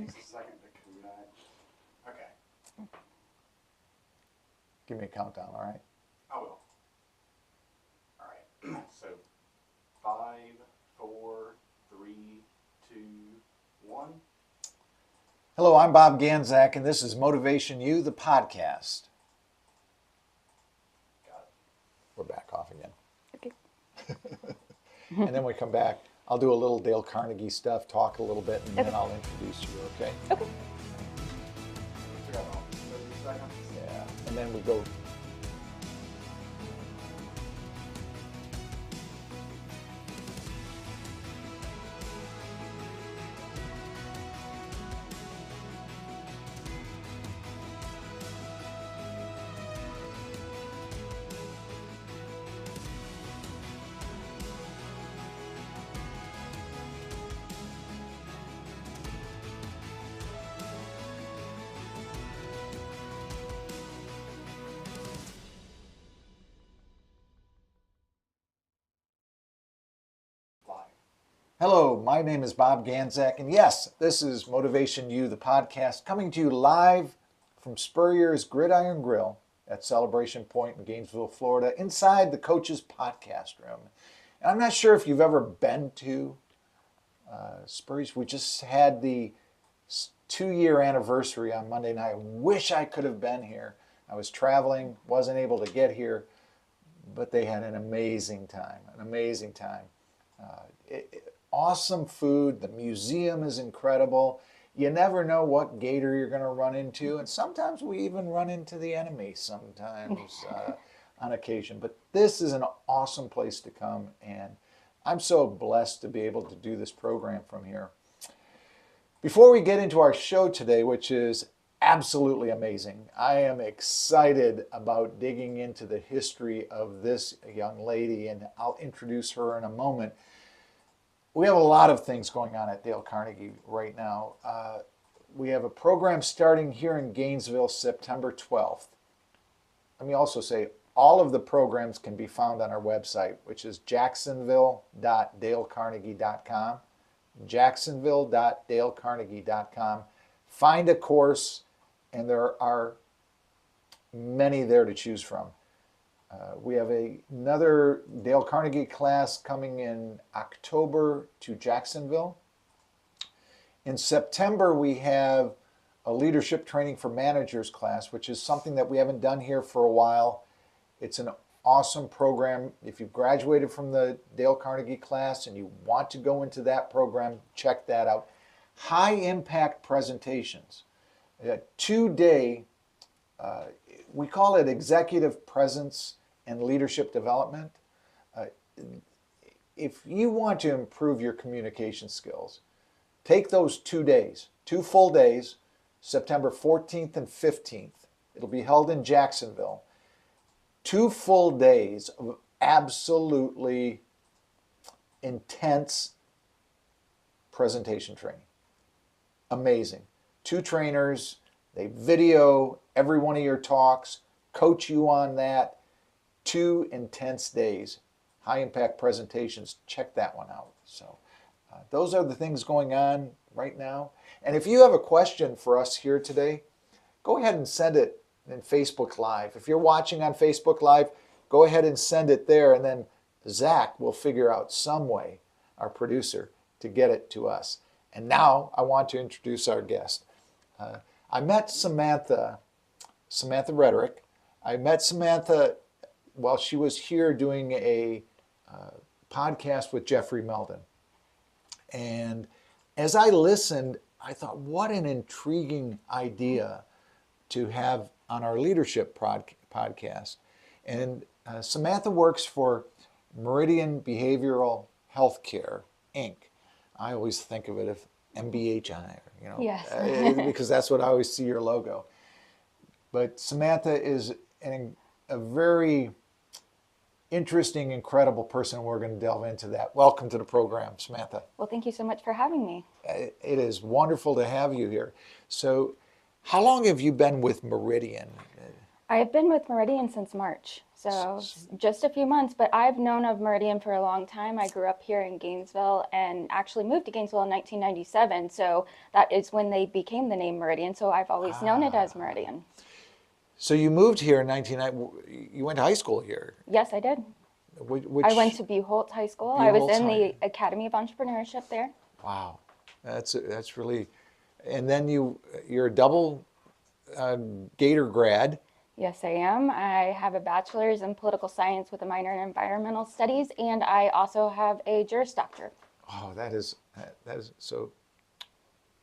takes a second to connect. Okay. Give me a countdown, all right? I will. All right. So 5, 4, 3, 2, 1. Hello, I'm Bob Ganzak, and this is Motivation U, the podcast. Got it. We're back off again. Okay. And then we come back. I'll do a little Dale Carnegie stuff, talk a little bit, and then Okay. I'll introduce you, okay? Okay. We got about 30 seconds. Yeah. And then we go. Live. Hello, my name is Bob Ganzak, and yes, this is Motivation U, the podcast, coming to you live from Spurrier's Gridiron Grill at Celebration Point in Gainesville, Florida, inside the Coach's Podcast Room. And I'm not sure if you've ever been to Spurrier's. We just had the 2-year anniversary on Monday night. I wish I could have been here. I was traveling, wasn't able to get here, but they had an amazing time, awesome food. The museum is incredible. You never know what gator you're going to run into, and sometimes we even run into the enemy sometimes on occasion. But this is an awesome place to come, and I'm so blessed to be able to do this program from here. Before we get into our show today, which is absolutely amazing, I am excited about digging into the history of this young lady, and I'll introduce her in a moment. We have a lot of things going on at Dale Carnegie right now. We have a program starting here in Gainesville September 12th. Let me also say, all of the programs can be found on our website, which is jacksonville.dalecarnegie.com. jacksonville.dalecarnegie.com. Find a course, and there are many there to choose from. We have another Dale Carnegie class coming in October to Jacksonville. In September, we have a leadership training for managers class, which is something that we haven't done here for a while. It's an awesome program. If you've graduated from the Dale Carnegie class and you want to go into that program, check that out. High impact presentations. A 2-day, we call it executive presence and leadership development. If you want to improve your communication skills, take those 2 days, 2 full days, September 14th and 15th. It'll be held in Jacksonville. 2 full days of absolutely intense presentation training. Amazing. 2 trainers, they video every one of your talks, coach you on that. 2 intense days, high impact presentations. Check that one out. So those are the things going on right now. And if you have a question for us here today, go ahead and send it in Facebook Live. If you're watching on Facebook Live, go ahead and send it there, and then Zach will figure out some way, our producer, to get it to us. And now I want to introduce our guest. I met Samantha Rehtorik. I met Samantha while she was here doing a podcast with Jeffrey Meldon. And as I listened, I thought, what an intriguing idea to have on our leadership podcast. And Samantha works for Meridian Behavioral Healthcare, Inc. I always think of it as MBHI, Yes. because that's what I always see your logo. But Samantha is a very interesting, incredible person. We're going to delve into that. Welcome to the program, Samantha. Well, thank you so much for having me. It is wonderful to have you here. So how long have you been with Meridian? I've been with Meridian since March, So just a few months, but I've known of Meridian for a long time. I grew up here in Gainesville and actually moved to Gainesville in 1997. So that is when they became the name Meridian. So I've always known it as Meridian. So you moved here in 1990. You went to high school here. Yes, I did. Which, I went to Buchholz High School. I was Buchholz in the High. Academy of Entrepreneurship there. Wow, that's really. And then you're a double Gator grad. Yes, I am. I have a bachelor's in political science with a minor in environmental studies, and I also have a Juris Doctorate. Oh, that is so.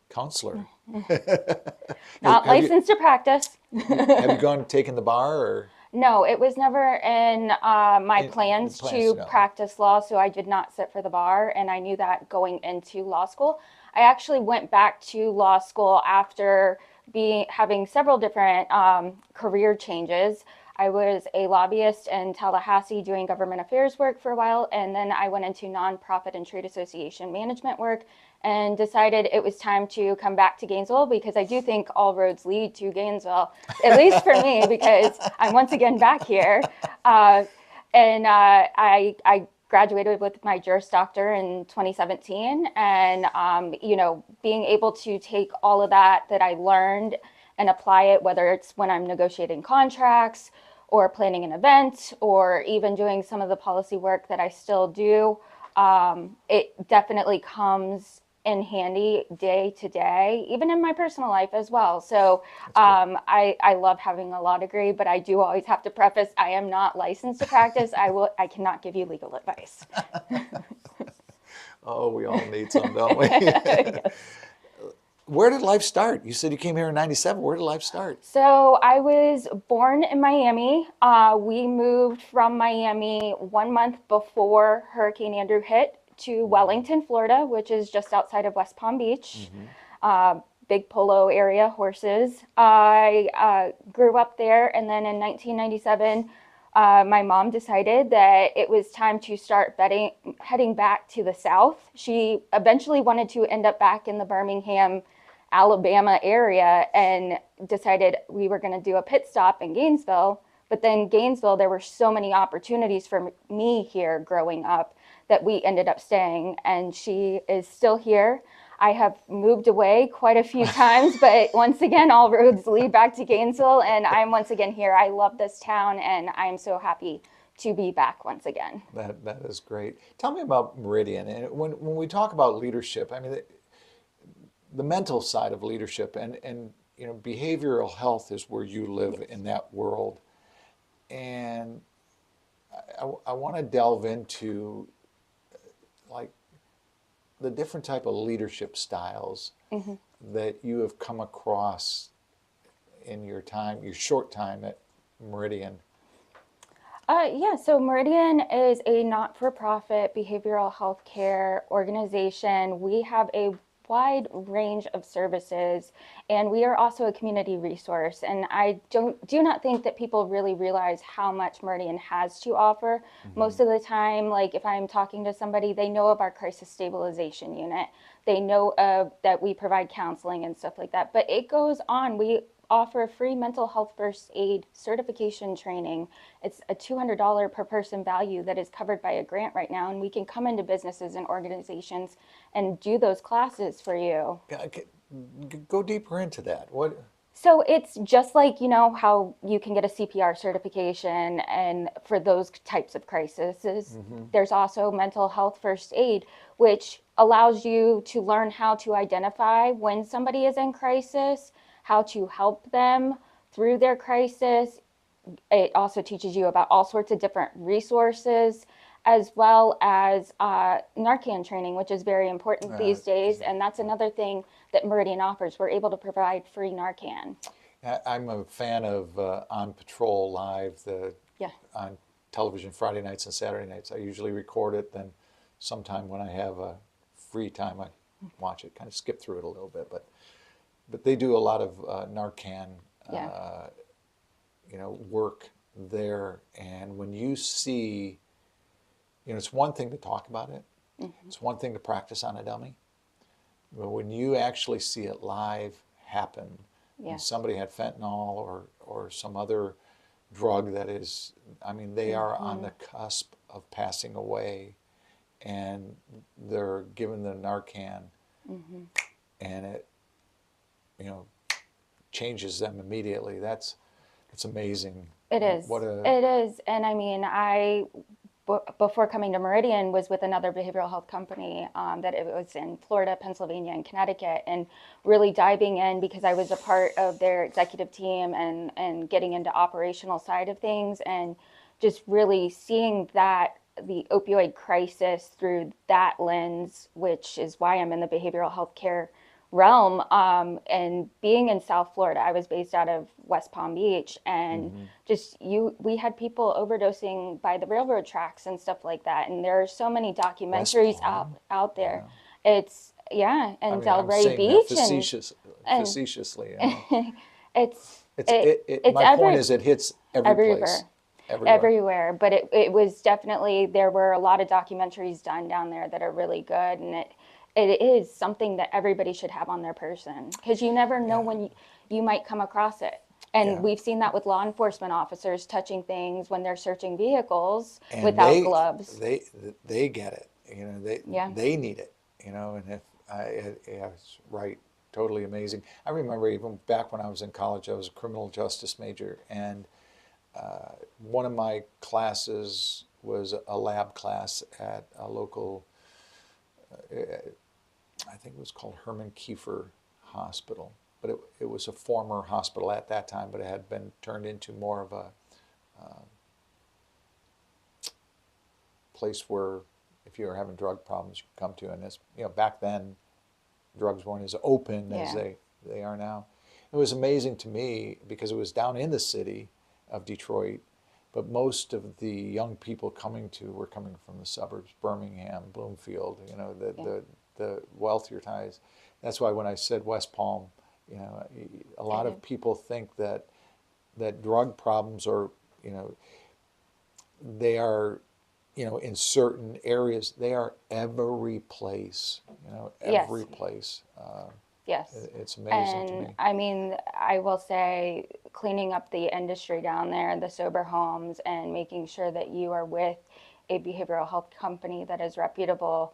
Counselor. Not Have you- licensed to practice. Have you gone taken the bar or? No, it was never in my plans to no. practice law, so I did not sit for the bar, and I knew that going into law school. I actually went back to law school after having several different career changes. I was a lobbyist in Tallahassee doing government affairs work for a while, and then I went into nonprofit and trade association management work and decided it was time to come back to Gainesville because I do think all roads lead to Gainesville, at least for me, because I'm once again back here. I graduated with my Juris Doctor in 2017, and being able to take all of that I learned and apply it, whether it's when I'm negotiating contracts or planning an event or even doing some of the policy work that I still do, it definitely comes in handy day to day, even in my personal life as well. So I love having a law degree, but I do always have to preface, I am not licensed to practice. I cannot give you legal advice. Oh, we all need some, don't we? Yes. Where did life start? You said you came here in '97. Where did life start? So I was born in Miami. We moved from Miami 1 month before Hurricane Andrew hit to Wellington, Florida, which is just outside of West Palm Beach. Big polo area, horses. I grew up there, and then in 1997, my mom decided that it was time to start heading back to the South. She eventually wanted to end up back in the Birmingham, Alabama area and decided we were going to do a pit stop in Gainesville. But then Gainesville, there were so many opportunities for me here growing up that we ended up staying, and she is still here. I have moved away quite a few times, but once again, all roads lead back to Gainesville, and I'm once again here. I love this town, and I'm so happy to be back once again. That is great. Tell me about Meridian. And when we talk about leadership, I mean, the mental side of leadership and behavioral health is where you live in that world. And I want to delve into like the different type of leadership styles that you have come across in your short time at Meridian. So Meridian is a not-for-profit behavioral health care organization. We have a wide range of services, and we are also a community resource. And I do not think that people really realize how much Meridian has to offer. Most of the time, like if I'm talking to somebody, they know of our crisis stabilization unit. They know that we provide counseling and stuff like that. But it goes on. We offer free mental health first aid certification training. It's a $200 per person value that is covered by a grant right now, and we can come into businesses and organizations and do those classes for you. Go deeper into that. What? So it's just like, how you can get a CPR certification and for those types of crises. There's also mental health first aid, which allows you to learn how to identify when somebody is in crisis, how to help them through their crisis. It also teaches you about all sorts of different resources, as well as Narcan training, which is very important these days. And that's another thing that Meridian offers. We're able to provide free Narcan. I'm a fan of On Patrol Live, on television Friday nights and Saturday nights. I usually record it, then sometime when I have a free time, I watch it, kind of skip through it a little bit. But they do a lot of Narcan, work there. And when you see, it's one thing to talk about it. It's one thing to practice on a dummy. But when you actually see it live happen, and somebody had fentanyl or some other drug that is, I mean, they are on the cusp of passing away, and they're given the Narcan, and it, you know, changes them immediately. That's amazing. It is. What a It is. And I mean, before coming to Meridian, was with another behavioral health company that it was in Florida, Pennsylvania, and Connecticut, and really diving in because I was a part of their executive team and getting into operational side of things, and just really seeing that the opioid crisis through that lens, which is why I'm in the behavioral health care realm. And being in South Florida, I was based out of West Palm Beach, and we had people overdosing by the railroad tracks and stuff like that. And there are so many documentaries out there. It's I and mean, I'm Delray saying Beach that and facetiously. it's My point is, it hits every place, everywhere. But it was definitely, there were a lot of documentaries done down there that are really good, and it is something that everybody should have on their person, because you never know when you might come across it. And we've seen that with law enforcement officers touching things when they're searching vehicles and without gloves. They get it, you know. They need it, you know. And if it's right, totally amazing. I remember even back when I was in college, I was a criminal justice major, and one of my classes was a lab class at a local, I think it was called Herman Kiefer Hospital, but it was a former hospital at that time, but it had been turned into more of a place where if you were having drug problems, you could come to. And as you know, back then, drugs weren't as open as they are now. It was amazing to me because it was down in the city of Detroit, but most of the young people were coming from the suburbs, Birmingham, Bloomfield, you know, the wealthier ties. That's why when I said West Palm, you know, a lot of people think that drug problems are, you know, they are, you know, in certain areas. They are every place, you know, every place. Yes. It's amazing to me. I mean, I will say cleaning up the industry down there, the sober homes, and making sure that you are with a behavioral health company that is reputable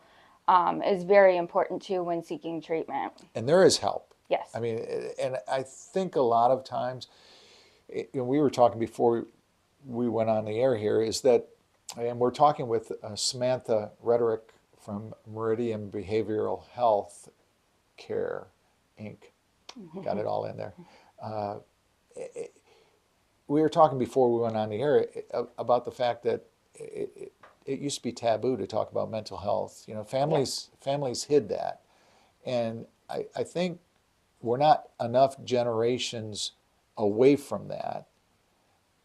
is very important too when seeking treatment. And there is help. Yes. I mean, and I think a lot of times, you know, we were talking before we went on the air here, is that, and we're talking with Samantha Rehtorik from Meridian Behavioral Health Care, Inc. Got it all in there. We were talking before we went on the air about the fact that it used to be taboo to talk about mental health. You know, families hid that. And I think we're not enough generations away from that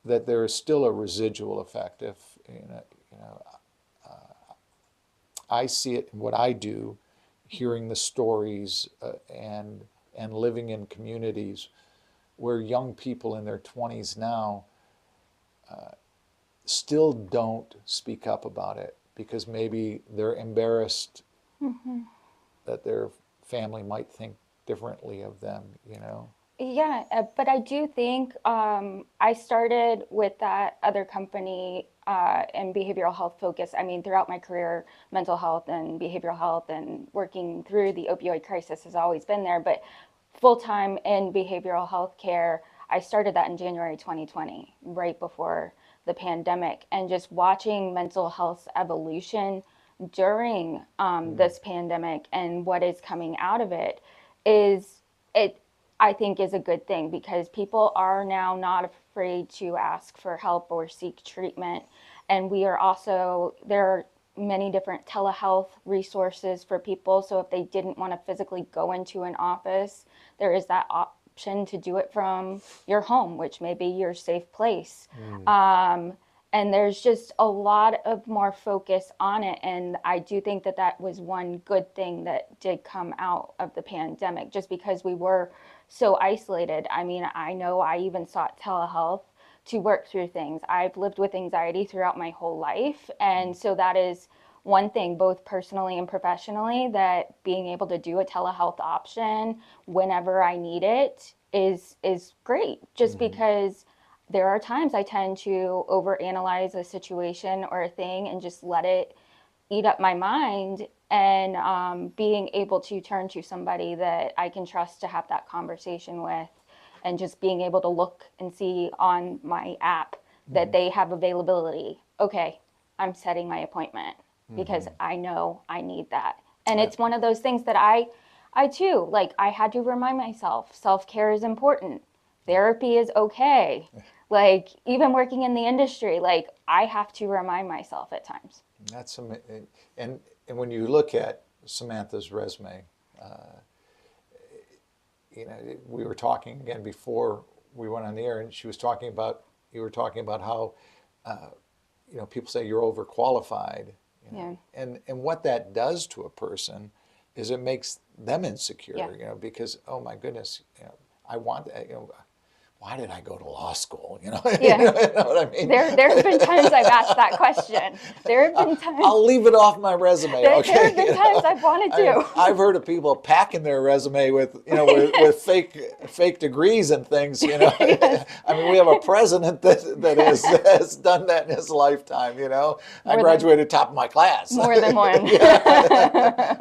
there is still a residual effect. If, you know, I see it in what I do, hearing the stories and living in communities where young people in their 20s now still don't speak up about it because maybe they're embarrassed that their family might think differently of them, you know. Yeah, but I do think I started with that other company in behavioral health focus. I mean, throughout my career, mental health and behavioral health and working through the opioid crisis has always been there. But full-time in behavioral health care, I started that in January 2020, right before the pandemic. And just watching mental health evolution during this pandemic and what is coming out of it I think is a good thing, because people are now not afraid to ask for help or seek treatment. And we are also, there are many different telehealth resources for people. So if they didn't want to physically go into an office, there is that option to do it from your home, which may be your safe place. And there's just a lot of more focus on it. And I do think that that was one good thing that did come out of the pandemic, just because we were so isolated. I mean, I know I even sought telehealth to work through things. I've lived with anxiety throughout my whole life. And so that is one thing, both personally and professionally, that being able to do a telehealth option whenever I need it is great, just because there are times I tend to overanalyze a situation or a thing and just let it eat up my mind. And being able to turn to somebody that I can trust to have that conversation with, and just being able to look and see on my app that they have availability. Okay, I'm setting my appointment because I know I need that. And it's one of those things that I too, like, I had to remind myself, self-care is important. Therapy is okay. Like, even working in the industry, like, I have to remind myself at times. That's and when you look at Samantha's resume, you know, we were talking again before we went on the air, and she was talking about, you were talking about how, you know, people say you're overqualified, you know, and what that does to a person is it makes them insecure, you know, because, oh my goodness, you know, I want that, you know, why did I go to law school? You know, you know what I mean? There have been times I've asked that question. There have been times. I'll leave it off my resume. There Okay? have been times I've wanted to. I've heard of people packing their resume with, you know, with fake degrees and things. You know, I mean, we have a president that has done that in his lifetime. You know, I graduated top of my class. More than one.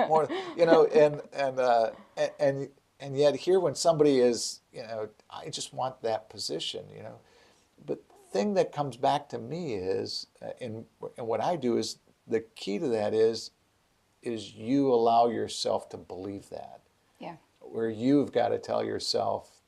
More, you know, and yet here when somebody is, you know, I just want that position, you know. But the thing that comes back to me is, and what I do is, the key to that is you allow yourself to believe that. Yeah. Where you've got to tell yourself,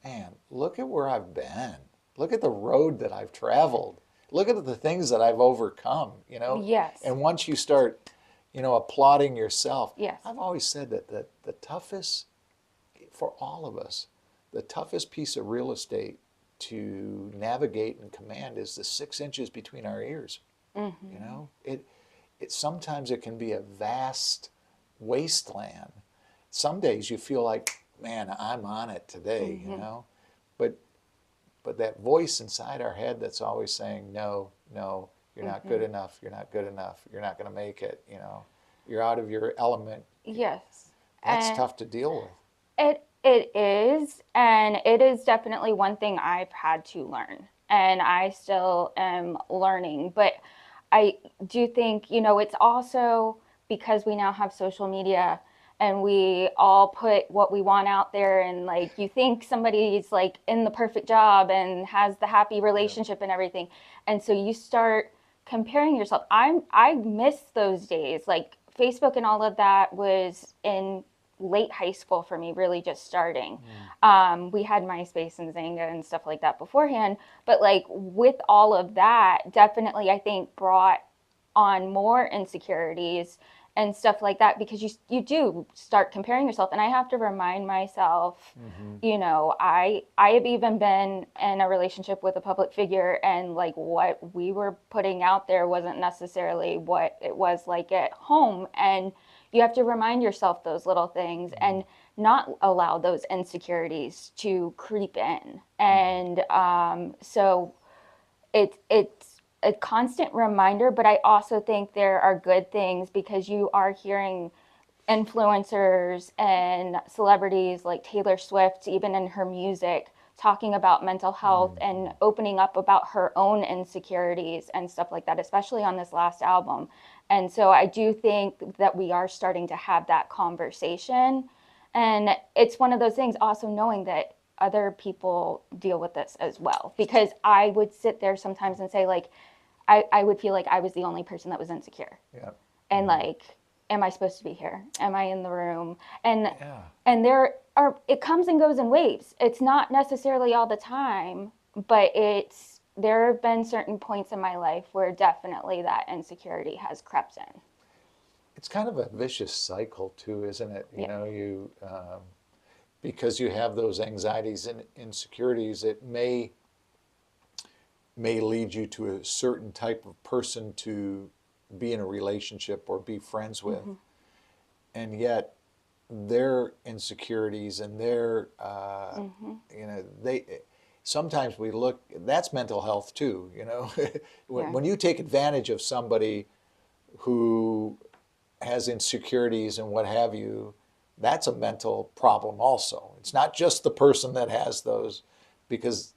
man, look at where I've been. Look at the road that I've traveled. Look at the things that I've overcome, you know. Yes. And once you start, you know, applauding yourself. Yes. I've always said that the toughest, for all of us, the toughest piece of real estate to navigate and command is the 6 inches between our ears. You know, it sometimes it can be a vast wasteland. Some days you feel like, man, I'm on it today, you know, but that voice inside our head that's always saying, no, you're not good enough, you're not good enough, you're not going to make it, you know, you're out of your element. Yes. That's tough to deal with. It is, and it is definitely one thing I've had to learn, and I still am learning. But I do think, you know, it's also because we now have social media and we all put what we want out there, and like, you think somebody's like in the perfect job and has the happy relationship and everything, and so you start comparing yourself. I miss those days. Like, Facebook and all of that was in late high school for me, really just starting. We had MySpace and Zanga and stuff like that beforehand, but like, with all of that, definitely I think brought on more insecurities and stuff like that, because you do start comparing yourself. And I have to remind myself, you know, I have even been in a relationship with a public figure, and like, what we were putting out there wasn't necessarily what it was like at home. And you have to remind yourself those little things and not allow those insecurities to creep in. And so it's a constant reminder, but I also think there are good things, because you are hearing influencers and celebrities like Taylor Swift, even in her music, talking about mental health and opening up about her own insecurities and stuff like that, especially on this last album. And so I do think that we are starting to have that conversation. And it's one of those things, also knowing that other people deal with this as well. Because I would sit there sometimes and say, like, I would feel like I was the only person that was insecure. Yeah. And like, am I supposed to be here? Am I in the room? And there are, it comes and goes in waves. It's not necessarily all the time, but there have been certain points in my life where definitely that insecurity has crept in. It's kind of a vicious cycle too, isn't it? You know, you because you have those anxieties and insecurities, it may lead you to a certain type of person to be in a relationship or be friends with, and yet their insecurities and their you know, sometimes we look, that's mental health too, you know. When you take advantage of somebody who has insecurities and what have you, that's a mental problem also. It's not just the person that has those, because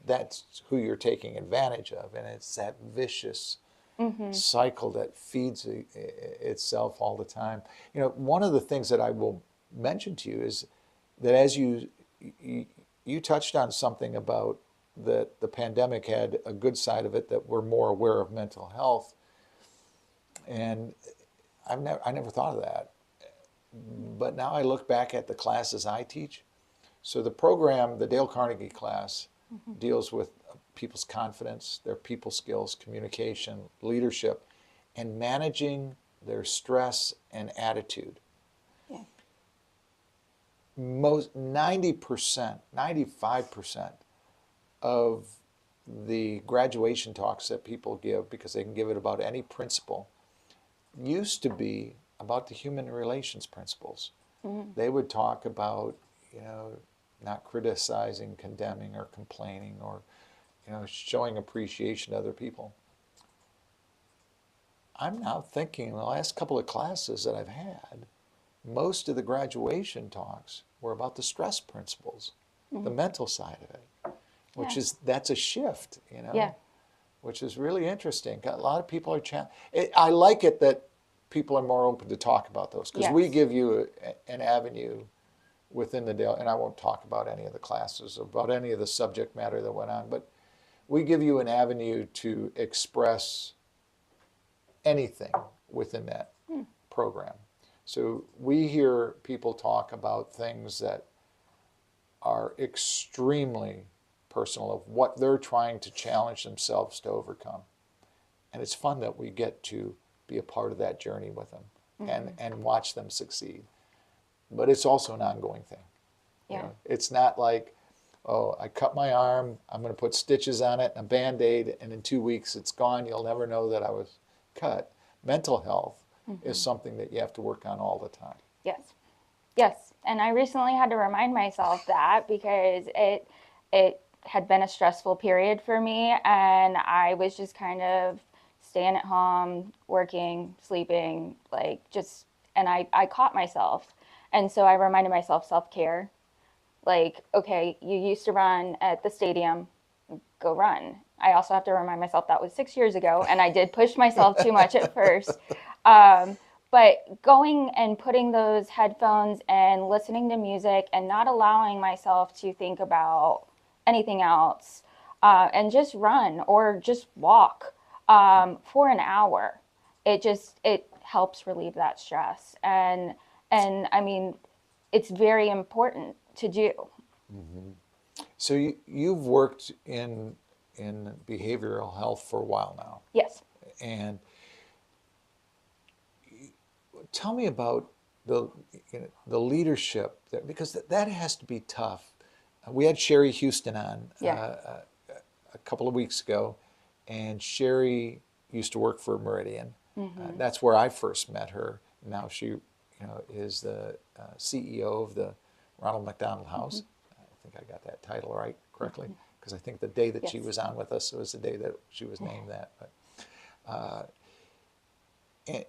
that's who you're taking advantage of, and it's that vicious cycle that feeds itself all the time. One of the things that I will mention to you is that as you touched on something about that the pandemic had a good side of it, that we're more aware of mental health, and I never thought of that. But now I look back at the classes I teach. So the program, the Dale Carnegie class, deals with people's confidence, their people skills, communication, leadership, and managing their stress and attitude. Yeah. Most 90%, 95% of the graduation talks that people give, because they can give it about any principle, used to be about the human relations principles. They would talk about, not criticizing, condemning, or complaining, or, showing appreciation to other people. I'm now thinking in the last couple of classes that I've had, most of the graduation talks were about the stress principles, the mental side of it, which that's a shift, which is really interesting. A lot of people are I like it that people are more open to talk about those, because we give you an avenue within the Dale, and I won't talk about any of the classes, about any of the subject matter that went on, but we give you an avenue to express anything within that program. So we hear people talk about things that are extremely personal, of what they're trying to challenge themselves to overcome. And it's fun that we get to be a part of that journey with them and watch them succeed. But it's also an ongoing thing. Yeah. It's not like, oh, I cut my arm, I'm going to put stitches on it and a Band-Aid, and in 2 weeks it's gone. You'll never know that I was cut. Mental health is something that you have to work on all the time. Yes. And I recently had to remind myself that, because it had been a stressful period for me, and I was just kind of staying at home, working, sleeping, and I caught myself. And so I reminded myself, self-care. Okay, you used to run at the stadium, go run. I also have to remind myself that was 6 years ago, and I did push myself too much at first. But going and putting those headphones and listening to music and not allowing myself to think about anything else, and just run or just walk for an hour, it helps relieve that stress. And I mean, it's very important to do. So you've worked in behavioral health for a while now. Yes. And tell me about the leadership there, because that has to be tough. We had Sherry Houston on a couple of weeks ago, and Sherry used to work for Meridian. That's where I first met her. Now she is the CEO of the Ronald McDonald House. I think I got that title correctly, because I think the day that she was on with us was the day that she was named that. But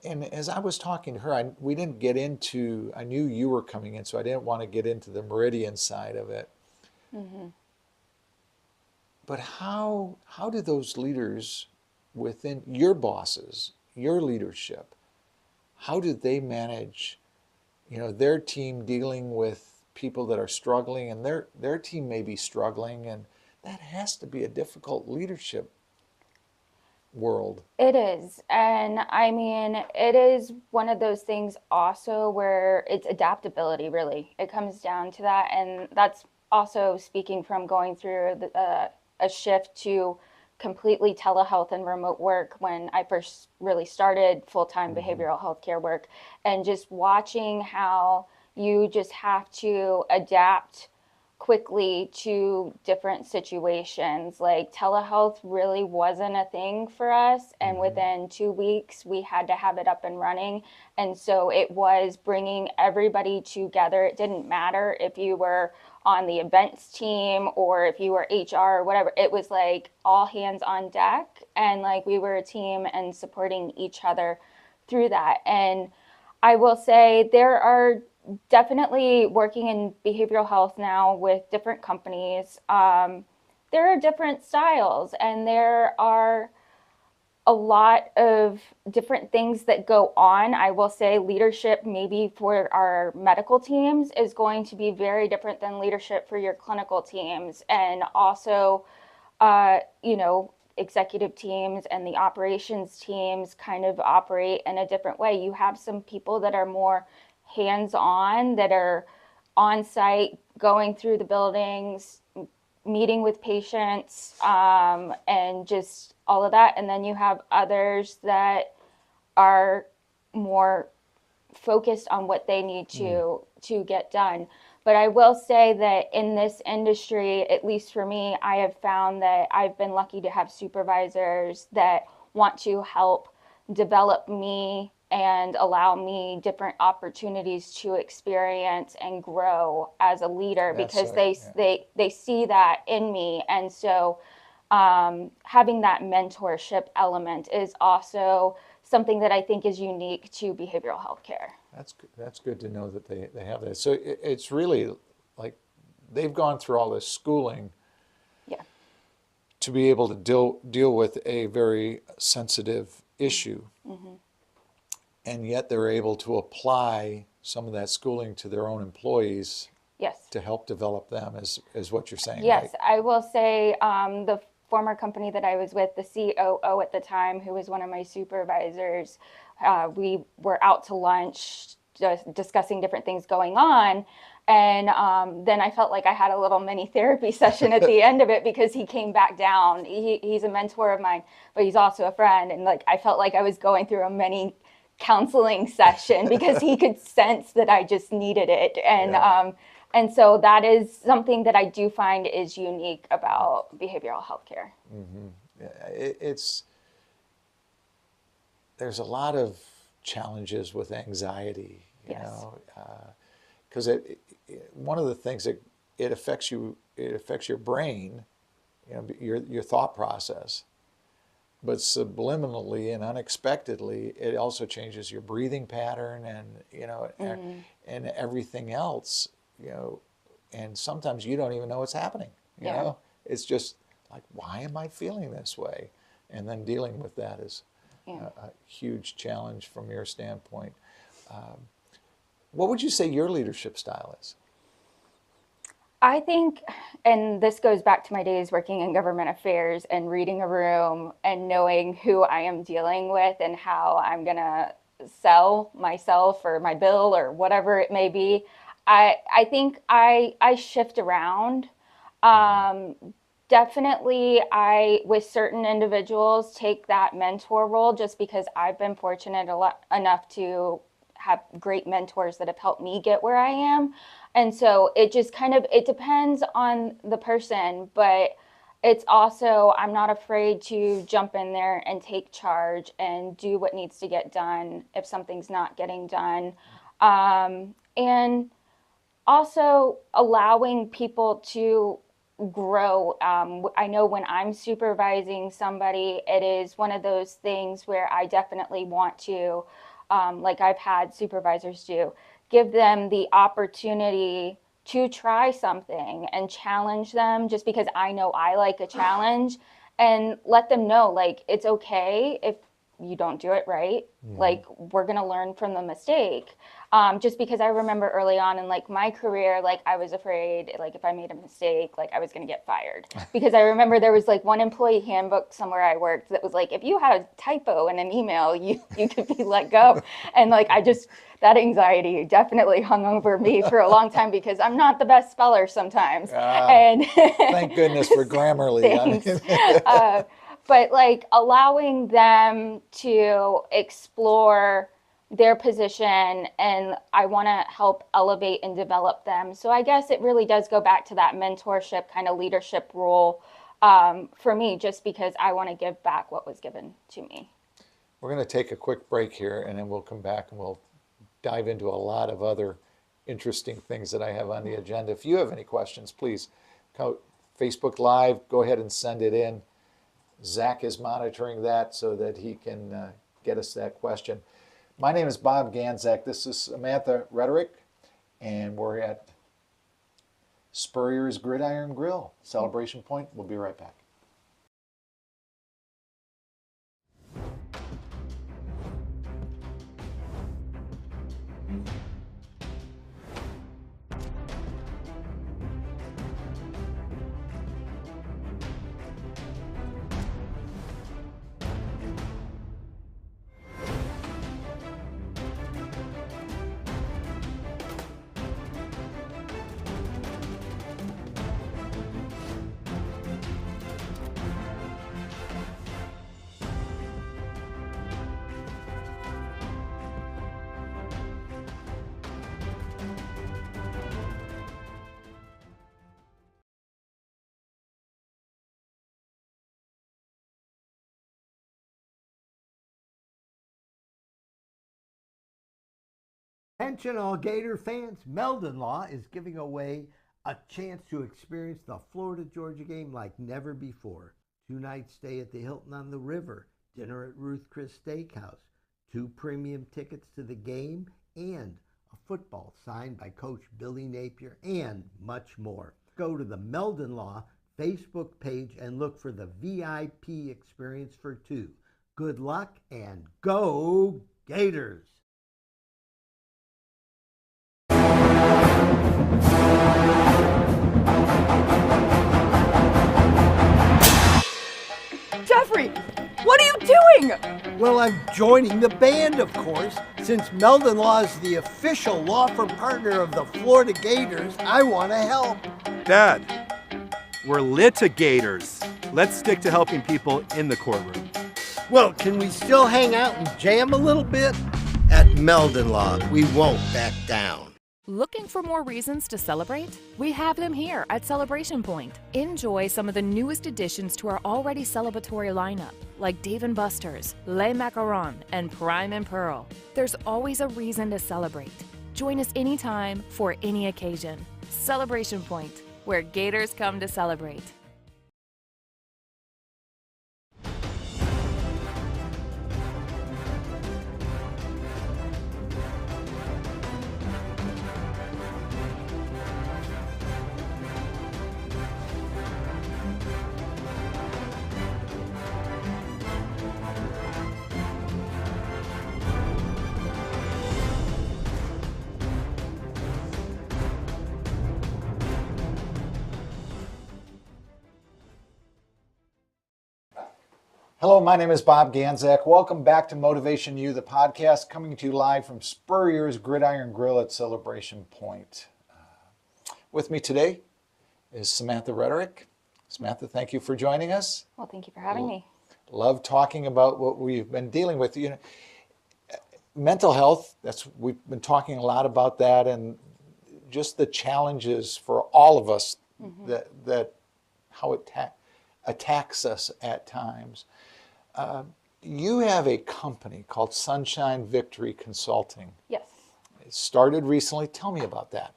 and as I was talking to her, we didn't get into, I knew you were coming in, so I didn't want to get into the Meridian side of it. But how do those leaders within your bosses, your leadership, how do they manage, their team dealing with people that are struggling, and their team may be struggling, and that has to be a difficult leadership world. It is. And I mean, it is one of those things also where it's adaptability, really. It comes down to that. And that's also speaking from going through a shift to completely telehealth and remote work when I first really started full-time behavioral health care work, and just watching how you just have to adapt quickly to different situations. Like, telehealth really wasn't a thing for us, and within 2 weeks we had to have it up and running. And so it was bringing everybody together. It didn't matter if you were on the events team or if you were HR or whatever. It was like all hands on deck, and we were a team and supporting each other through that. And I will say there are definitely, working in behavioral health now with different companies, there are different styles, and there are a lot of different things that go on. I will say leadership maybe for our medical teams is going to be very different than leadership for your clinical teams. And also, you know, executive teams and the operations teams kind of operate in a different way. You have some people that are more hands-on, that are on site, going through the buildings, meeting with patients, and just all of that. And then you have others that are more focused on what they need to get done. But I will say that in this industry, at least for me, I have found that I've been lucky to have supervisors that want to help develop me and allow me different opportunities to experience and grow as a leader, because they see that in me. And so having that mentorship element is also something that I think is unique to behavioral health care. That's good to know that they have that. So it's really like they've gone through all this schooling to be able to deal with a very sensitive issue. And yet they're able to apply some of that schooling to their own employees to help develop them, is what you're saying, Yes, right? I will say the former company that I was with, the COO at the time, who was one of my supervisors, we were out to lunch just discussing different things going on. And then I felt like I had a little mini therapy session at the end of it, because he came back down. He's a mentor of mine, but he's also a friend. And like I felt like I was going through a mini counseling session because he could sense that I just needed it. And so that is something that I do find is unique about behavioral health care. There's a lot of challenges with anxiety, you know, because one of the things that it affects your brain, you know, your thought process. But subliminally and unexpectedly, it also changes your breathing pattern, and you know, and everything else, you know. And sometimes you don't even know what's happening. You know, it's just like, why am I feeling this way? And then dealing with that is a huge challenge from your standpoint. What would you say your leadership style is? I think, and this goes back to my days working in government affairs and reading a room and knowing who I am dealing with and how I'm going to sell myself or my bill or whatever it may be. I think I shift around. Definitely, with certain individuals, take that mentor role, just because I've been fortunate enough to have great mentors that have helped me get where I am. And so it just it depends on the person, but it's also, I'm not afraid to jump in there and take charge and do what needs to get done if something's not getting done. And also allowing people to grow. I know when I'm supervising somebody, it is one of those things where I definitely want to, like I've had supervisors do, give them the opportunity to try something and challenge them, just because I know I like a challenge, and let them know, like, it's okay if you don't do it right. Like, we're going to learn from the mistake. Just because I remember early on in like my career, like I was afraid, like if I made a mistake, like I was going to get fired. Because I remember there was like one employee handbook somewhere I worked that was like, if you had a typo in an email, you could be let go. And like, that anxiety definitely hung over me for a long time, because I'm not the best speller sometimes. And thank goodness for Grammarly. Thanks. But like allowing them to explore their position, and I want to help elevate and develop them. So I guess it really does go back to that mentorship kind of leadership role for me, just because I want to give back what was given to me. We're going to take a quick break here, and then we'll come back and we'll dive into a lot of other interesting things that I have on the agenda. If you have any questions, please go Facebook Live, go ahead and send it in. Zach is monitoring that so that he can get us that question. My name is Bob Ganzak. This is Samantha Rehtorik, and we're at Spurrier's Gridiron Grill, Celebration Point. We'll be right back. Attention all Gator fans, Meldon Law is giving away a chance to experience the Florida-Georgia game like never before. 2-night stay at the Hilton on the River, dinner at Ruth Chris Steakhouse, 2 premium tickets to the game, and a football signed by Coach Billy Napier, and much more. Go to the Meldon Law Facebook page and look for the VIP experience for 2. Good luck and go Gators! Jeffrey, what are you doing? Well, I'm joining the band, of course. Since Meldon Law is the official law firm partner of the Florida Gators, I want to help. Dad, we're litigators. Let's stick to helping people in the courtroom. Well, can we still hang out and jam a little bit? At Meldon Law, we won't back down. Looking for more reasons to celebrate? We have them here at Celebration Point. Enjoy some of the newest additions to our already celebratory lineup, like Dave & Buster's, Les Macarons, and Prime and Pearl. There's always a reason to celebrate. Join us anytime for any occasion. Celebration Point, where Gators come to celebrate. Hello, my name is Bob Ganzak. Welcome back to MotivationU, the podcast, coming to you live from Spurrier's Gridiron Grill at Celebration Point. With me today is Samantha Rehtorik. Samantha, thank you for joining us. Well, thank you for having me. Love talking about what we've been dealing with. You know, mental health, we've been talking a lot about that, and just the challenges for all of us, that how it attacks us at times. You have a company called Sunshine Victory Consulting. Yes. It started recently. Tell me about that.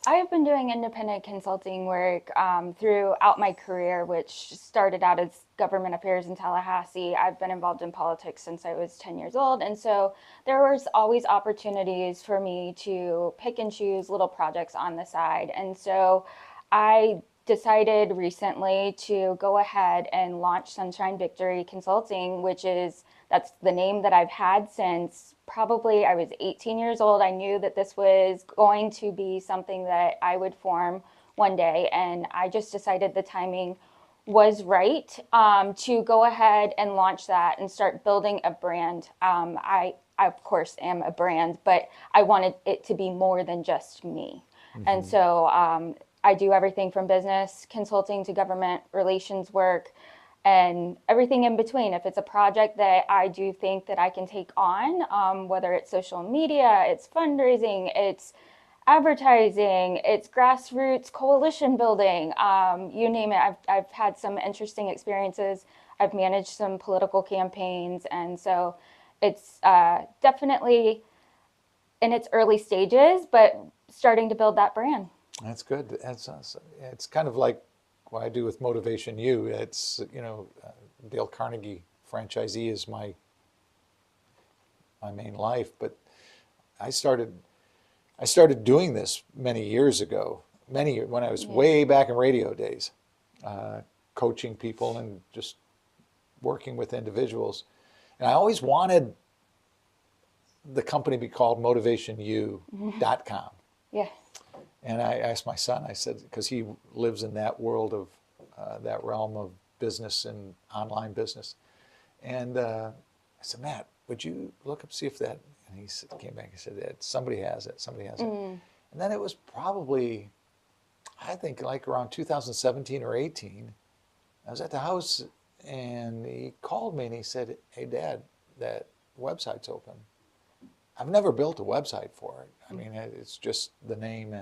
I have been doing independent consulting work throughout my career, which started out as government affairs in Tallahassee. I've been involved in politics since I was 10 years old. And so there was always opportunities for me to pick and choose little projects on the side. And so I decided recently to go ahead and launch Sunshine Victory Consulting, that's the name that I've had since probably I was 18 years old. I knew that this was going to be something that I would form one day, and I just decided the timing was right to go ahead and launch that and start building a brand. I of course am a brand, but I wanted it to be more than just me. And so I do everything from business consulting to government relations work and everything in between. If it's a project that I do think that I can take on, whether it's social media, it's fundraising, it's advertising, it's grassroots coalition building, you name it. I've had some interesting experiences. I've managed some political campaigns, and so it's definitely in its early stages, but starting to build that brand. That's good. It's kind of like what I do with MotivationU. It's, Dale Carnegie franchisee is my main life, but I started doing this many years ago when I was way back in radio days, coaching people and just working with individuals. And I always wanted the company to be called MotivationU.com. Yeah. And I asked my son, I said, because he lives in that world of, that realm of business and online business. And I said, Matt, would you look up, see if that, and he came back and said, somebody has it, somebody has it. And then it was probably, I think like around 2017 or 18, I was at the house and he called me and he said, hey, Dad, that website's open. I've never built a website for it. I mean, it's just the name,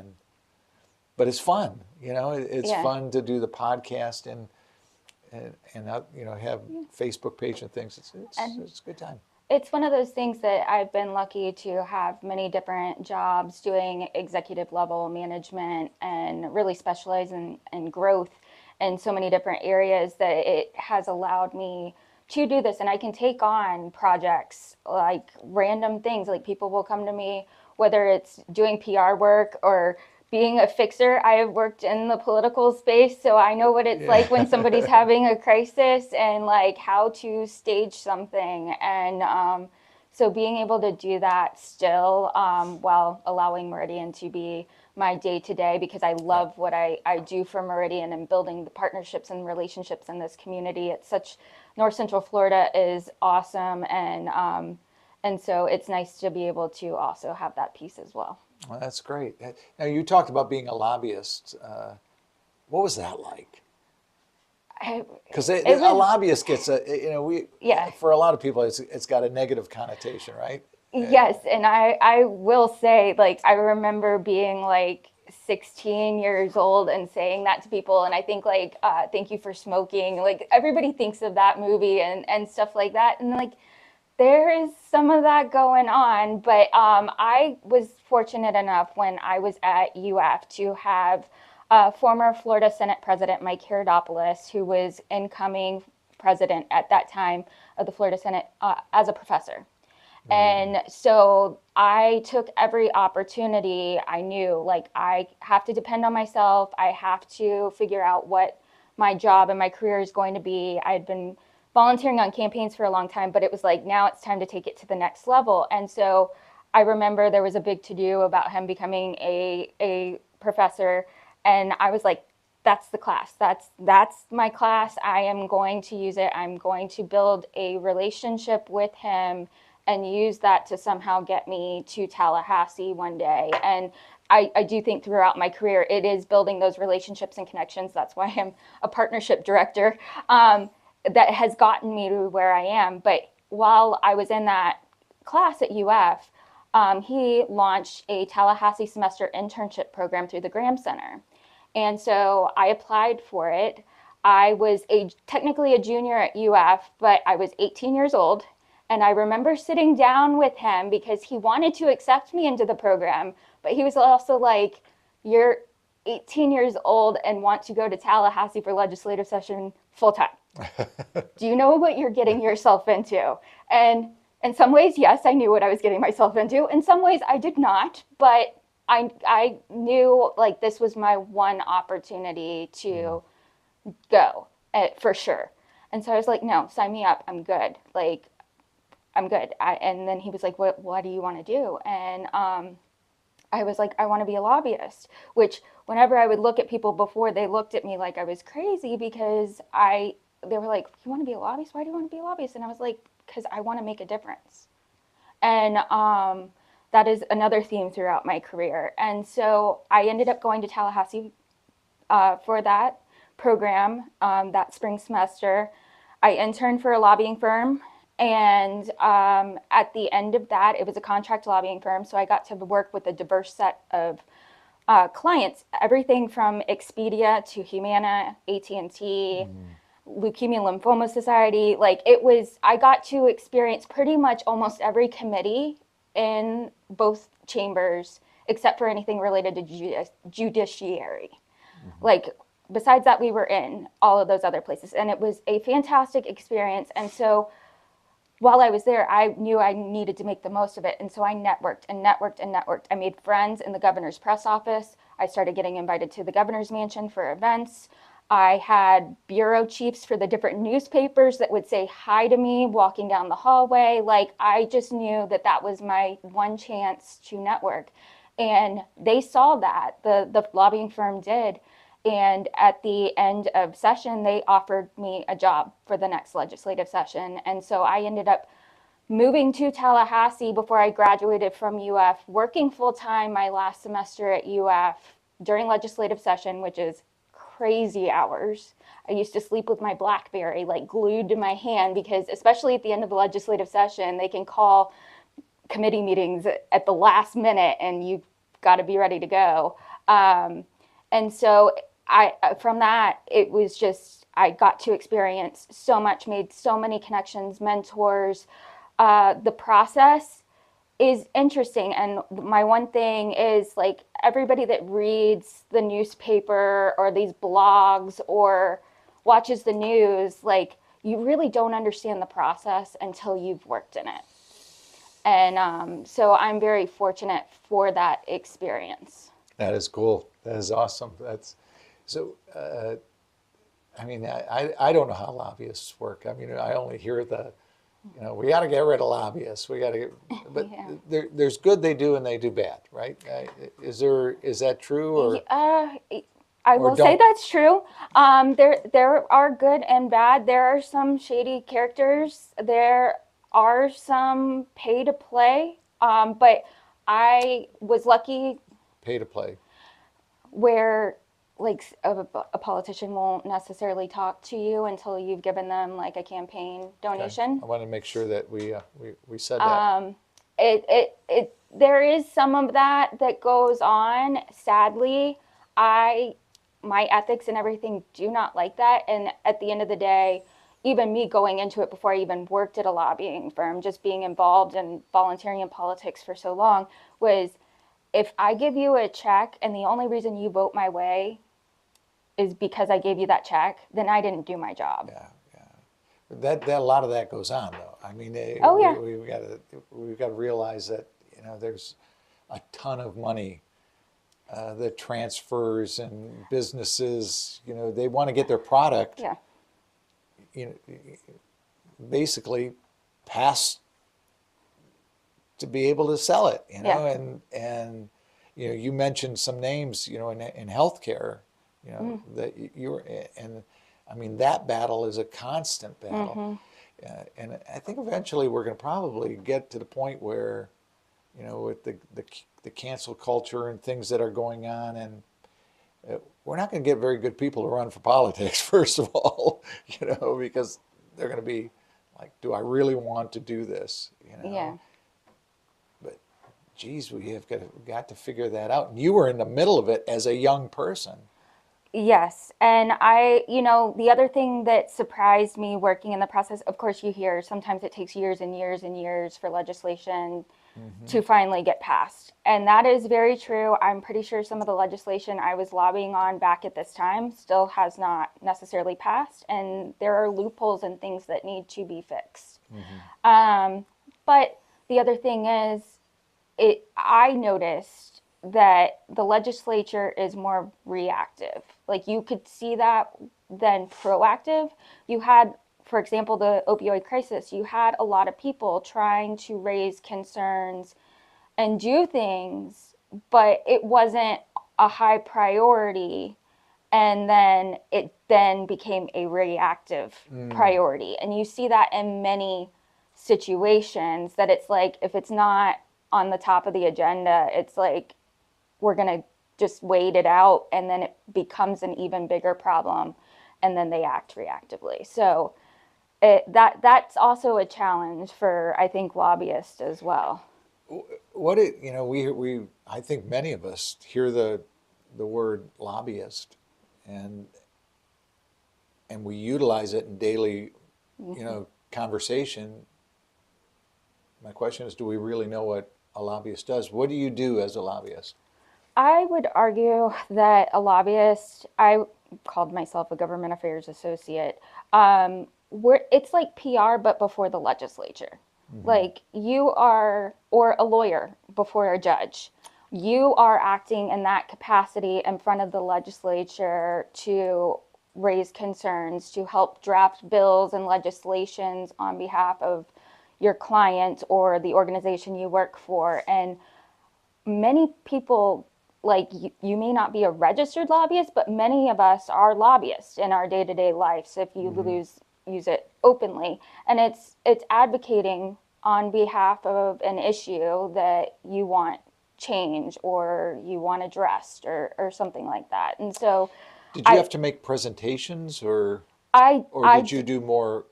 but it's fun. You know, it's fun to do the podcast and you know, have Facebook page and things. It's a good time. It's one of those things that I've been lucky to have many different jobs doing executive level management and really specialize in growth in so many different areas that it has allowed me to do this. And I can take on projects, like random things, like people will come to me, whether it's doing PR work or being a fixer. I have worked in the political space, so I know what it's like when somebody's having a crisis and like how to stage something. And so being able to do that still while allowing Meridian to be my day-to-day, because I love what I do for Meridian and building the partnerships and relationships in this community. It's such, North Central Florida is awesome, and so it's nice to be able to also have that piece as well. Well, that's great. Now, you talked about being a lobbyist. What was that like? Because a lobbyist gets for a lot of people, it's got a negative connotation, right? Yes, and I will say, like, I remember being like 16 years old and saying that to people, and I think like, thank you for smoking. Like, everybody thinks of that movie and stuff like that, and like, there is some of that going on, but I was fortunate enough when I was at UF to have former Florida Senate President Mike Herodopoulos, who was incoming president at that time of the Florida Senate, as a professor. And so I took every opportunity. I knew, like, I have to depend on myself. I have to figure out what my job and my career is going to be. I had been volunteering on campaigns for a long time, but it was like, now it's time to take it to the next level. And so I remember there was a big to-do about him becoming a professor. And I was like, that's the class. That's my class. I am going to use it. I'm going to build a relationship with him and use that to somehow get me to Tallahassee one day. And I do think throughout my career, it is building those relationships and connections. That's why I'm a partnership director. That has gotten me to where I am. But while I was in that class at UF, he launched a Tallahassee semester internship program through the Graham Center. And so I applied for it. I was technically a junior at UF, but I was 18 years old. And I remember sitting down with him because he wanted to accept me into the program, but he was also like, you're 18 years old and want to go to Tallahassee for legislative session full time. Do you know what you're getting yourself into? And in some ways, yes, I knew what I was getting myself into. In some ways, I did not, but I knew like this was my one opportunity to go for sure. And so I was like, no, sign me up. I'm good. Like, I'm good. And then he was like, what do you want to do? And I was like, I want to be a lobbyist, which whenever I would look at people before, they looked at me like I was crazy because they were like, you want to be a lobbyist? Why do you want to be a lobbyist? And I was like, because I want to make a difference. And that is another theme throughout my career. And so I ended up going to Tallahassee for that program that spring semester. I interned for a lobbying firm. And at the end of that, it was a contract lobbying firm. So I got to work with a diverse set of clients, everything from Expedia to Humana, AT&T, Leukemia Lymphoma Society. Like I got to experience pretty much almost every committee in both chambers, except for anything related to judiciary. Like besides that, we were in all of those other places. And it was a fantastic experience. And so while I was there, I knew I needed to make the most of it. And so I networked and networked and networked. I made friends in the governor's press office. I started getting invited to the governor's mansion for events. I had bureau chiefs for the different newspapers that would say hi to me walking down the hallway. Like, I just knew that that was my one chance to network. And they saw that, the lobbying firm did. And at the end of session, they offered me a job for the next legislative session. And so I ended up moving to Tallahassee before I graduated from UF, working full time my last semester at UF during legislative session, which is crazy hours. I used to sleep with my BlackBerry like glued to my hand, because especially at the end of the legislative session, they can call committee meetings at the last minute and you've got to be ready to go. And so from that, it was just, I got to experience so much, made so many connections, mentors. The process is interesting. And my one thing is, like, everybody that reads the newspaper or these blogs or watches the news, like, you really don't understand the process until you've worked in it. And so I'm very fortunate for that experience. That is cool. That is awesome. That's so. I mean, I don't know how lobbyists work. I mean, I only hear the, we got to get rid of lobbyists. We got to, but Yeah. there's good they do and they do bad, right? Is that true, or? I will say don't? that's true. There are good and bad. There are some shady characters. There are some pay to play. But I was lucky Pay to play. where, like, a politician won't necessarily talk to you until you've given them like a campaign donation. I want to make sure that we said that. There is some of that goes on. Sadly, my ethics and everything do not like that. And at the end of the day, even me going into it before I even worked at a lobbying firm, just being involved and volunteering in politics for so long, was, if I give you a check and the only reason you vote my way is because I gave you that check, then I didn't do my job. Yeah. That a lot of that goes on, though. I mean, Oh, yeah. we've got to realize that there's a ton of money that transfers, and businesses, they want to get their product, Yeah. Basically passed to be able to sell it, Yeah. and you mentioned some names, in healthcare, that you're, and I mean, that battle is a constant battle. And I think eventually we're going to probably get to the point where, with the cancel culture and things that are going on, and we're not going to get very good people to run for politics, first of all, because they're going to be like, do I really want to do this? Yeah. But geez, we have got to figure that out. And you were in the middle of it as a young person. Yes. And the other thing that surprised me working in the process, of course, you hear sometimes it takes years and years and years for legislation to finally get passed. And that is very true. I'm pretty sure some of the legislation I was lobbying on back at this time still has not necessarily passed. And there are loopholes and things that need to be fixed. But the other thing is, I noticed that the legislature is more reactive. Like, you could see that than proactive. You had, for example, the opioid crisis. You had a lot of people trying to raise concerns and do things, but it wasn't a high priority. And then it became a reactive priority. And you see that in many situations, that it's like, if it's not on the top of the agenda, it's like, we're going to just wait it out, and then it becomes an even bigger problem, and then they act reactively. So that's also a challenge for, I think, lobbyists as well. I think many of us hear the word lobbyist, and we utilize it in daily, conversation. My question is, do we really know what a lobbyist does? What do you do as a lobbyist? I would argue that a lobbyist, I called myself a government affairs associate, it's like PR, but before the legislature. Like, you are, or a lawyer before a judge. you are acting in that capacity in front of the legislature to raise concerns, to help draft bills and legislations on behalf of your client or the organization you work for. And many people, like you may not be a registered lobbyist, but many of us are lobbyists in our day-to-day lives if you use it openly. And it's advocating on behalf of an issue that you want change or you want addressed or something like that. And so Did you I have to make presentations, or I did you do more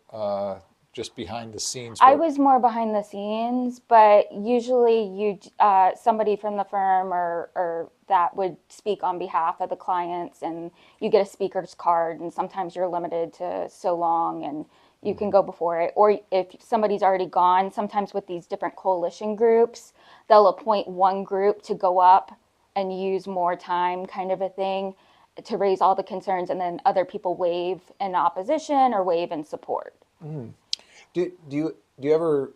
just behind the scenes I work? was more behind the scenes, but usually you somebody from the firm or that would speak on behalf of the clients, and you get a speaker's card, and sometimes you're limited to so long, and you can go before it. Or if somebody's already gone, sometimes with these different coalition groups, they'll appoint one group to go up and use more time, kind of a thing, to raise all the concerns, and then other people wave in opposition or wave in support. Do you ever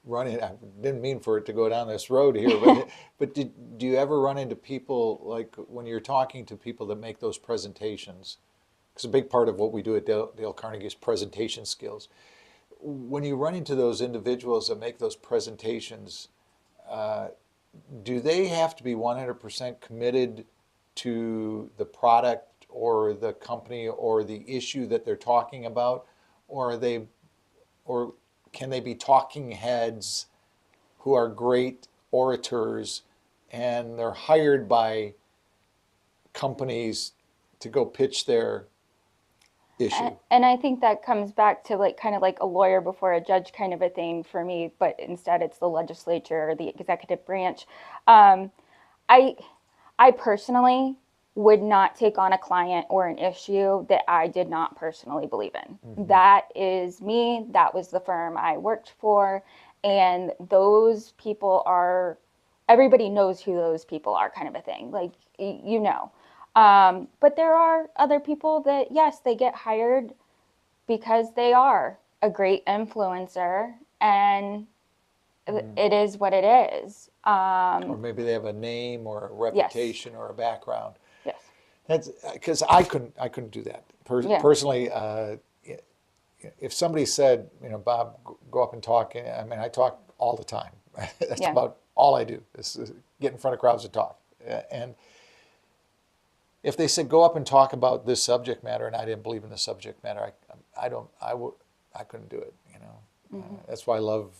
run in? I didn't mean for it to go down this road here, but do you ever run into people, like when you're talking to people that make those presentations? Because a big part of what we do at Dale Carnegie is presentation skills. When you run into those individuals that make those presentations, do they have to be 100% committed to the product or the company or the issue that they're talking about, or can they be talking heads who are great orators and they're hired by companies to go pitch their issue? And I think that comes back to like kind of like a lawyer before a judge kind of a thing for me, but instead it's the legislature or the executive branch. I I personally would not take on a client or an issue that I did not personally believe in. That is me. That was the firm I worked for. And those people are, everybody knows who those people are, kind of a thing. Like, you know. But there are other people that, yes, they get hired because they are a great influencer, and it is what it is. Or maybe they have a name or a reputation or a background. Yes. That's because I couldn't do that. Yeah. Personally, if somebody said, Bob, go up and talk, I mean, I talk all the time. That's Yeah. about all I do is get in front of crowds and talk. And if they said, go up and talk about this subject matter, and I didn't believe in the subject matter, I couldn't do it. That's why I love,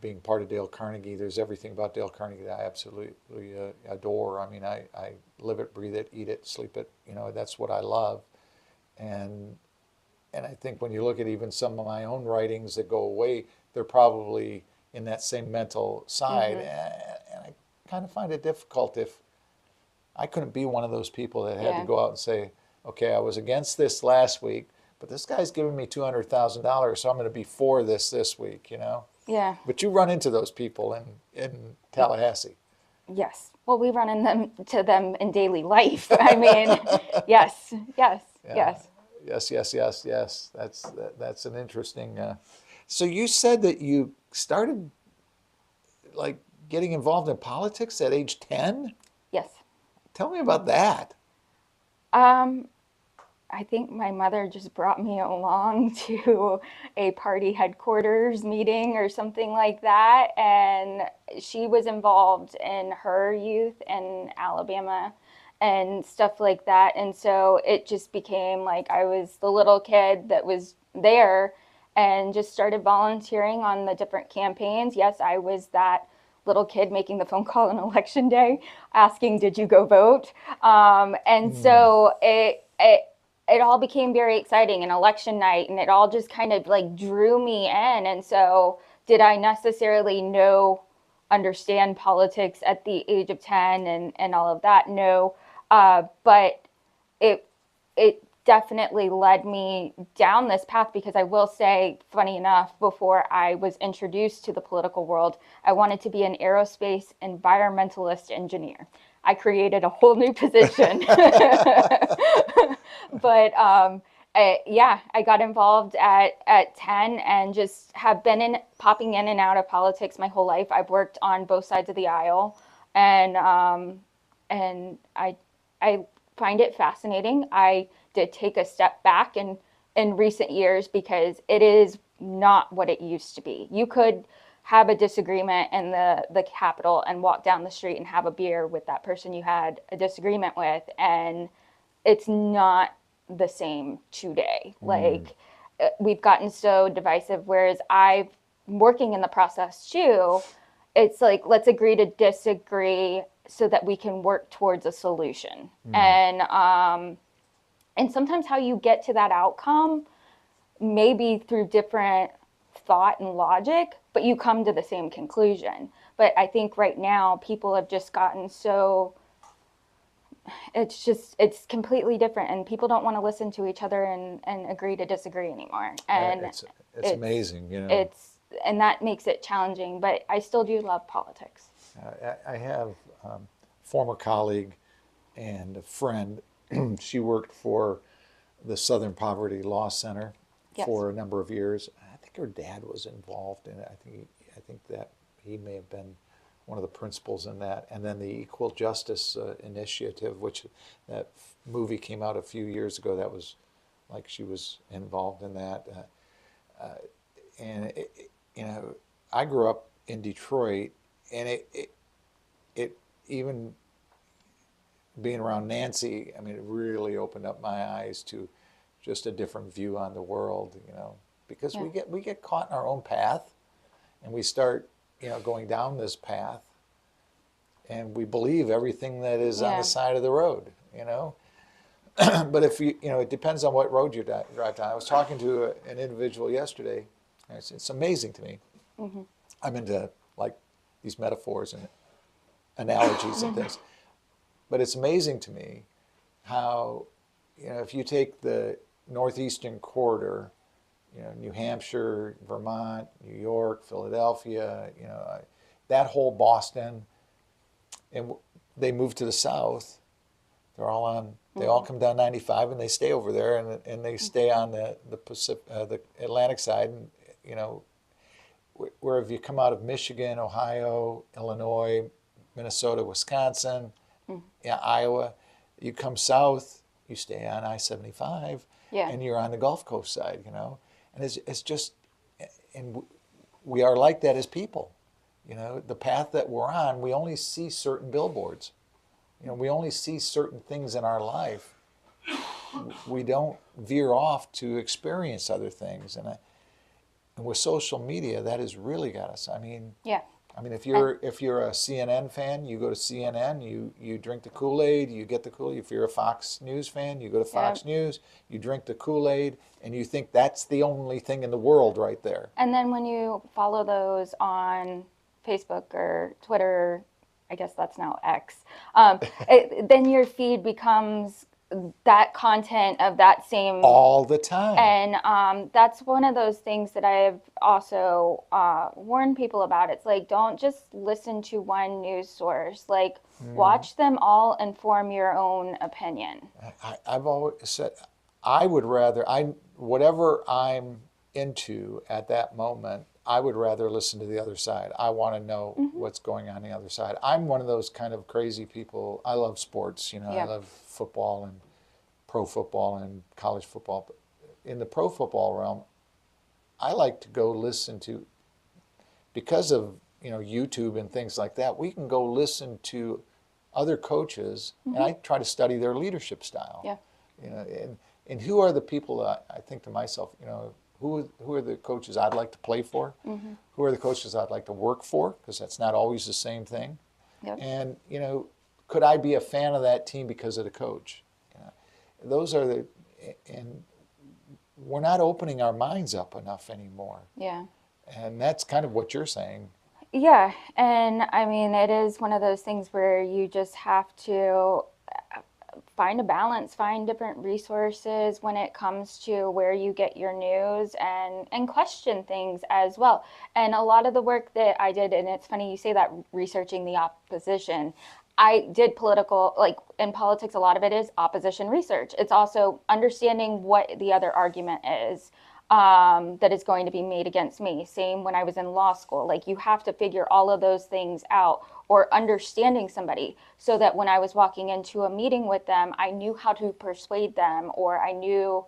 being part of Dale Carnegie. There's everything about Dale Carnegie that I absolutely adore. I mean, I live it, breathe it, eat it, sleep it. That's what I love. And I think when you look at even some of my own writings that go away, they're probably in that same mental side. And I kind of find it difficult if I couldn't be one of those people that had to go out and say, okay, I was against this last week, but this guy's giving me $200,000, so I'm going to be for this week, Yeah. But you run into those people in Tallahassee. Yes. Well, we run into them in daily life. I mean, yes. Yeah. Yes. Yes. That's an interesting. So you said that you started like getting involved in politics at age 10? Yes. Tell me about that. I think my mother just brought me along to a party headquarters meeting or something like that. And she was involved in her youth in Alabama and stuff like that. And so it just became like I was the little kid that was there and just started volunteering on the different campaigns. Yes, I was that little kid making the phone call on election day asking, did you go vote? And so it all became very exciting, and election night, and it all just kind of like drew me in. And so did I necessarily understand politics at the age of 10 and all of that? No. But it definitely led me down this path, because I will say, funny enough, before I was introduced to the political world, I wanted to be an aerospace environmentalist engineer. I created a whole new position. But I got involved at 10 and just have been popping in and out of politics my whole life. I've worked on both sides of the aisle. and I find it fascinating. I did take a step back in recent years because it is not what it used to be. You could have a disagreement in the Capitol and walk down the street and have a beer with that person you had a disagreement with, and it's not the same today. Like, we've gotten so divisive, whereas I'm working in the process too. It's like, let's agree to disagree so that we can work towards a solution. And sometimes how you get to that outcome may be through different thought and logic, but you come to the same conclusion. But I think right now people have just gotten so, it's completely different, and people don't want to listen to each other and agree to disagree anymore. And it's amazing, you know. And that makes it challenging, but I still do love politics. I have a former colleague and a friend. She worked for the Southern Poverty Law Center for a number of years. I think her dad was involved in it. I think that he may have been one of the principals in that. And then the Equal Justice Initiative, which that movie came out a few years ago. That was like she was involved in that. And you know, I grew up in Detroit, and it even being around Nancy, I mean, it really opened up my eyes to just a different view on the world, you know, because we get caught in our own path, and we start, you know, going down this path, and we believe everything that is on the side of the road, you know. But if you know, it depends on what road you drive down. I was talking to an individual yesterday. It's amazing to me. I'm into like these metaphors and analogies and things, but it's amazing to me how, you know, if you take the northeastern corridor, you know, New Hampshire, Vermont, New York, Philadelphia, you know, that whole Boston, and they move to the south, they're all on. They all come down 95 and they stay over there, and they stay on the Pacific, the Atlantic side, and you know, where if you come out of Michigan, Ohio, Illinois, Minnesota, Wisconsin, Iowa, you come south, you stay on I-75, and you're on the Gulf Coast side, you know, and it's just, and we are like that as people, you know, the path that we're on, we only see certain billboards, you know, we only see certain things in our life. We don't veer off to experience other things, and with social media, that has really got us. I mean, if you're a CNN fan, you go to CNN, you drink the Kool-Aid, you get the Kool-Aid. If you're a Fox News fan, you go to Fox News, you drink the Kool-Aid, and you think that's the only thing in the world right there. And then when you follow those on Facebook or Twitter, I guess that's now X, then your feed becomes that content of that same all the time. And that's one of those things that I've also warned people about. It's like, don't just listen to one news source. Like, watch them all and form your own opinion. I've always said, I would rather, whatever I'm into at that moment, I would rather listen to the other side. I want to know what's going on the other side. I'm one of those kind of crazy people. I love sports, you know, I love football and pro football and college football. But in the pro football realm, I like to go listen to, because of, you know, YouTube and things like that, we can go listen to other coaches, and I try to study their leadership style. You know, and who are the people that I think to myself, you know, who are the coaches I'd like to play for? Who are the coaches I'd like to work for? Because that's not always the same thing. And, you know, could I be a fan of that team because of the coach? You know, those are the, and we're not opening our minds up enough anymore. And that's kind of what you're saying. Yeah, and I mean, it is one of those things where you just have to find a balance, find different resources when it comes to where you get your news, and question things as well. And a lot of the work that I did, and it's funny you say that, researching the opposition, I did political, like in politics, a lot of it is opposition research. It's also understanding what the other argument is. that is going to be made against me. Same when I was in law school. Like, you have to figure all of those things out, or understanding somebody, so that when I was walking into a meeting with them, I knew how to persuade them, or I knew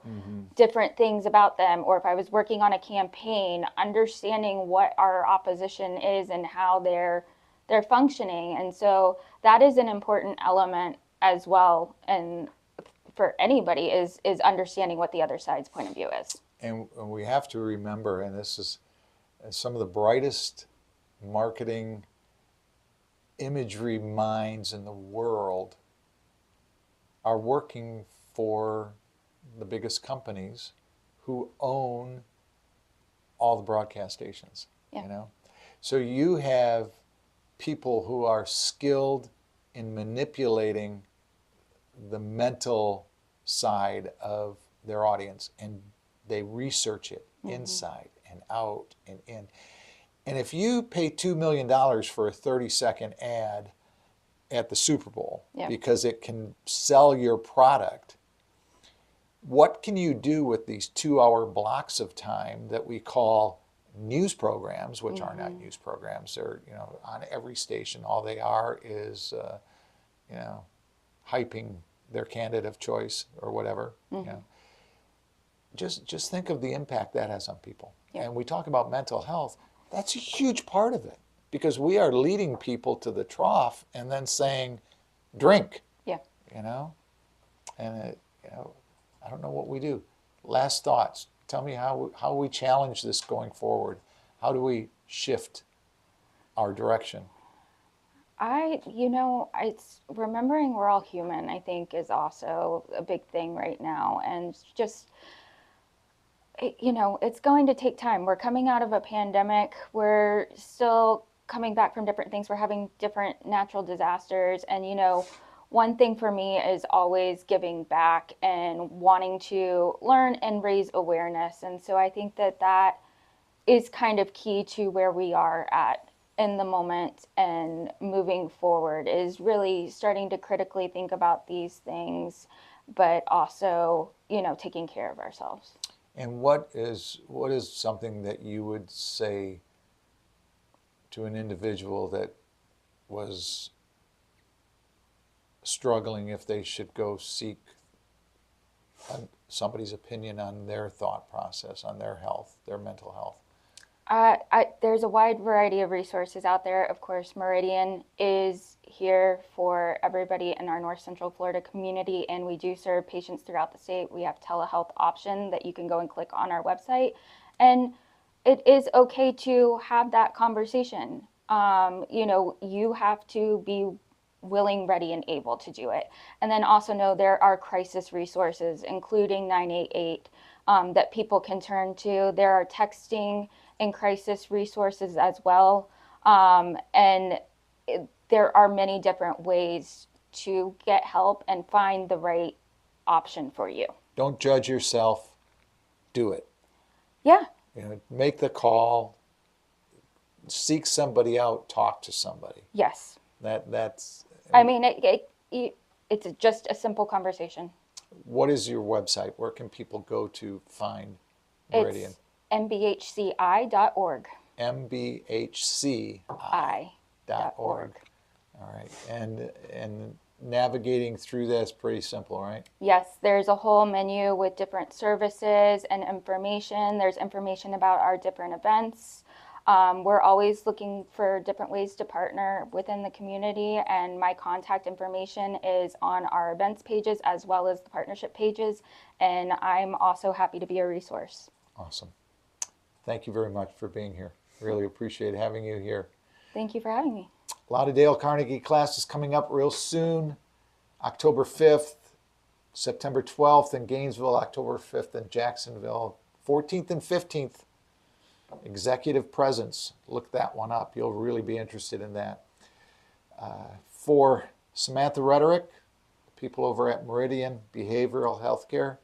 different things about them. Or if I was working on a campaign, understanding what our opposition is and how they're functioning. And so that is an important element as well. And for anybody is understanding what the other side's point of view is. And we have to remember, and this is some of the brightest marketing imagery minds in the world are working for the biggest companies who own all the broadcast stations. Yeah. You know, so you have people who are skilled in manipulating the mental side of their audience, and they research it inside and out and in. And if you pay $2 million for a 30-second ad at the Super Bowl because it can sell your product, what can you do with these 2-hour blocks of time that we call news programs, which are not news programs? They're, you know, on every station. All they are is, you know, hyping their candidate of choice or whatever. You know, just think of the impact that has on people. And we talk about mental health. That's a huge part of it, because we are leading people to the trough and then saying, drink. Yeah. You know, and you know, I don't know what we do. Last thoughts. Tell me how we challenge this going forward. How do we shift our direction? It's remembering we're all human, I think, is also a big thing right now. And just, you know, it's going to take time. We're coming out of a pandemic. We're still coming back from different things. We're having different natural disasters. And, you know, one thing for me is always giving back and wanting to learn and raise awareness. And so I think that is kind of key to where we are at in the moment and moving forward, is really starting to critically think about these things, but also, you know, taking care of ourselves. And what is something that you would say to an individual that was struggling if they should go seek somebody's opinion on their thought process, on their health, their mental health? There's a wide variety of resources out there. Of course, Meridian is here for everybody in our North Central Florida community, and we do serve patients throughout the state. We have telehealth option that you can go and click on our website, and it is okay to have that conversation. You know, you have to be willing, ready, and able to do it. And then also know there are crisis resources, including 988, that people can turn to. There are texting and crisis resources as well. There are many different ways to get help and find the right option for you. Don't judge yourself. Do it. Yeah. You know, make the call. Seek somebody out. Talk to somebody. Yes. That's. I mean, it's just a simple conversation. What is your website? Where can people go to find Meridian? It's mbhci.org. mbhci.org. All right. And navigating through that's pretty simple, right? Yes, there's a whole menu with different services and information. There's information about our different events. We're always looking for different ways to partner within the community, and my contact information is on our events pages as well as the partnership pages, and I'm also happy to be a resource. Awesome. Thank you very much for being here. Really appreciate having you here. Thank you for having me. A lot of Dale Carnegie classes coming up real soon. October 5th, September 12th in Gainesville, October 5th in Jacksonville, 14th and 15th. Executive Presence. Look that one up. You'll really be interested in that. For Samantha Rehtorik, people over at Meridian Behavioral Healthcare.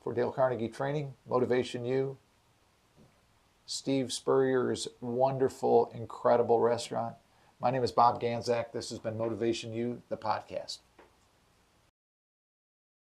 For Dale Carnegie Training, MotivationU, Steve Spurrier's wonderful, incredible restaurant. My name is Bob Ganzak. This has been MotivationU, the podcast.